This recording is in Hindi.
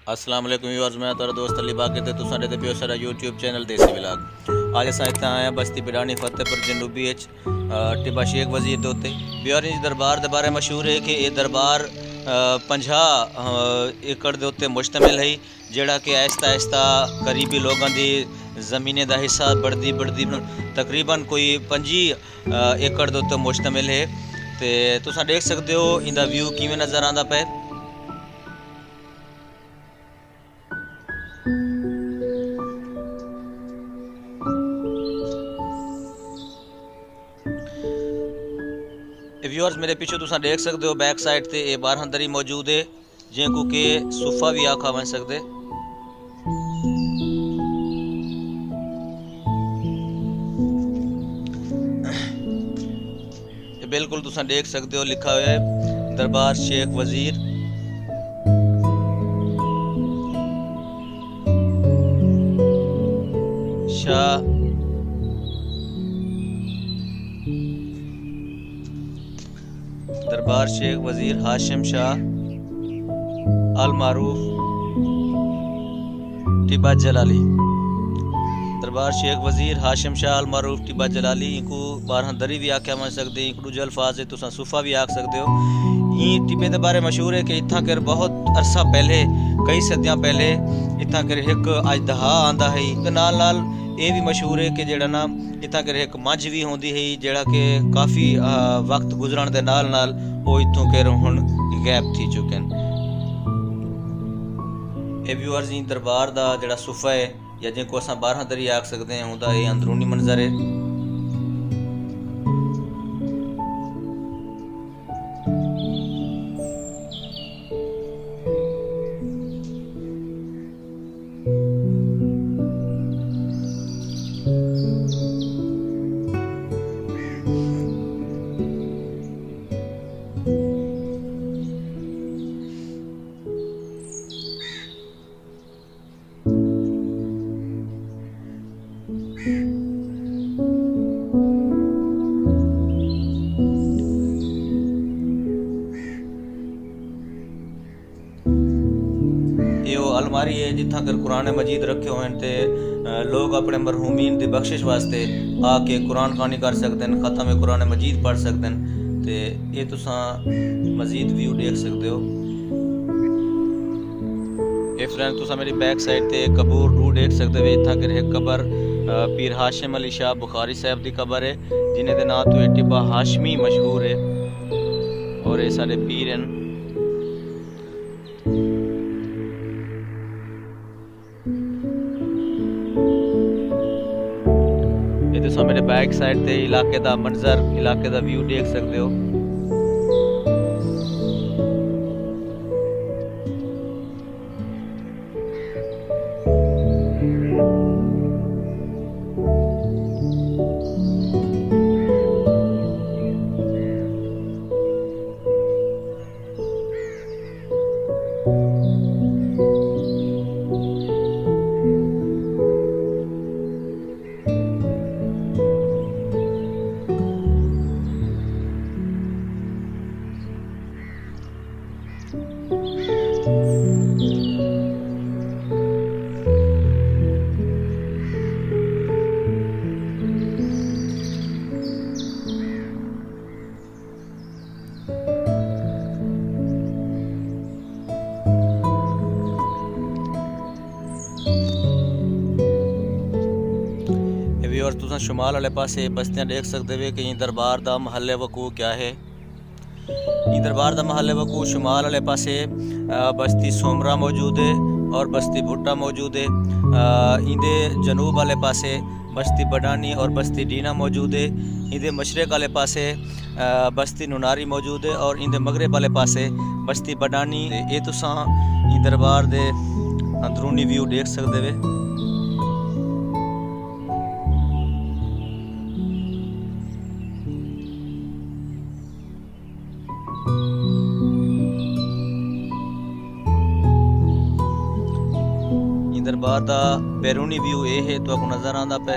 अस्सलाम वालेकुम व्यूअर्स, मैं तेरा दोस्त अली बाकी ते तुसां दे पियो सारा यूट्यूब चैनल देसी व्लॉग। आज असां इत्थै आए बस्ती पिडानी फतेहपुर जनूबी टिब्बा शेख वजीर दे उत्ते ब्यारी दरबार दे बारे मशहूर है कि ये दरबार 50 एकड़ दे उत्ते मुश्तमिल है, जेड़ा कि आहिस्ता आहिस्ता करीबी लोगों दी ज़मीनें दा हिस्सा बढ़दी तकरीबन कोई 25 एकड़ दे उत्ते मुश्तमिल है। ते तुसां देख सकते हो इंदा व्यू किवें नज़र आंदा पे। व्यूअर्स मेरे पीछे तुसां देख सकते हो बैक साइड ते ये बारहंदरी मौजूद है, जिनको कि सोफा भी आखा बन सकते। बिल्कुल तुसां देख सकते हो लिखा हुआ है दरबार शेख वजीर शाह दरबार शेख वजीर हाशिम शाह अल मारूफ टिब्बा जलाली। दरबार शेख वजीर हाशिम शाह अल मारूफ टिब्बा जलाली, इनको बारहंदरी भी आख्या बन सकते, इनको दूजे अल्फाज है तुसां सूफा भी आख सकते हो। ये टिब्बे के बारे मशहूर है कि इत्थां कर बहुत अरसा पहले कई सदियां पहले इत्थां कर एक अजदहा आंदा है। नाल नाल ये भी मशहूर है कि जेड़ा ना इत्थां कर एक मंझ भी होंदी है, जेड़ा कि काफ़ी वक्त गुजरन दे नाल नाल वो इत्थों कर हुण गैब थी चुके हैं। ये व्यूअर्स जी दरबार दा जेड़ा सूफा है या जिनको असां बारहंदरी आख सकते हैं, उनका ये अंदरूनी मंजर है। अलमारी है जिथा कर कुरान मजीद रखे हुए हैं, ते लोग अपने मरहूमीन की बख्शिश वास्ते आके कुरान खानी कर सकते हैं, ख़त्म कुरान मजीद पढ़ सकते हैं। ते ये तुसां मजीद व्यू देख सकते हो। ये फ्रेंड तुसां मेरी बैक साइड ते कबूर डू देख सकते हो। इत्थां कर एक कबर पीर हाशिम अली शाह बुखारी साहब की कबर है, जिन्हें दे नां तो ये टिब्बा हाशमी मशहूर है और ये सारे पीर हैं। तुसां मेरे बैक साइड ते इलाके दा मंजर इलाके दा व्यू देख सकते हो। और तुसां शुमाल वाले पासे बस्तियां देख सकते हो कि दरबार दा महल वकू क्या है। दरबार दा महल वकू शुमाल वाले पासे बस्ती सोमरा मौजूद है और बस्ती भुट्टा मौजूद है। इंदे जनूब वाले पासे बस्ती बडानी और बस्ती डीना मौजूद है। इंदे मशरक वाले पासे बस्ती नुनारी मौजूद है और इंदे मगरब वाले पासे बस्ती बडानी। ये तुसां दरबार दे अंदरूनी व्यू देख सकते हो। दरबार का बैरूनी व्यू ये है तो आपको नज़र आंदा पे।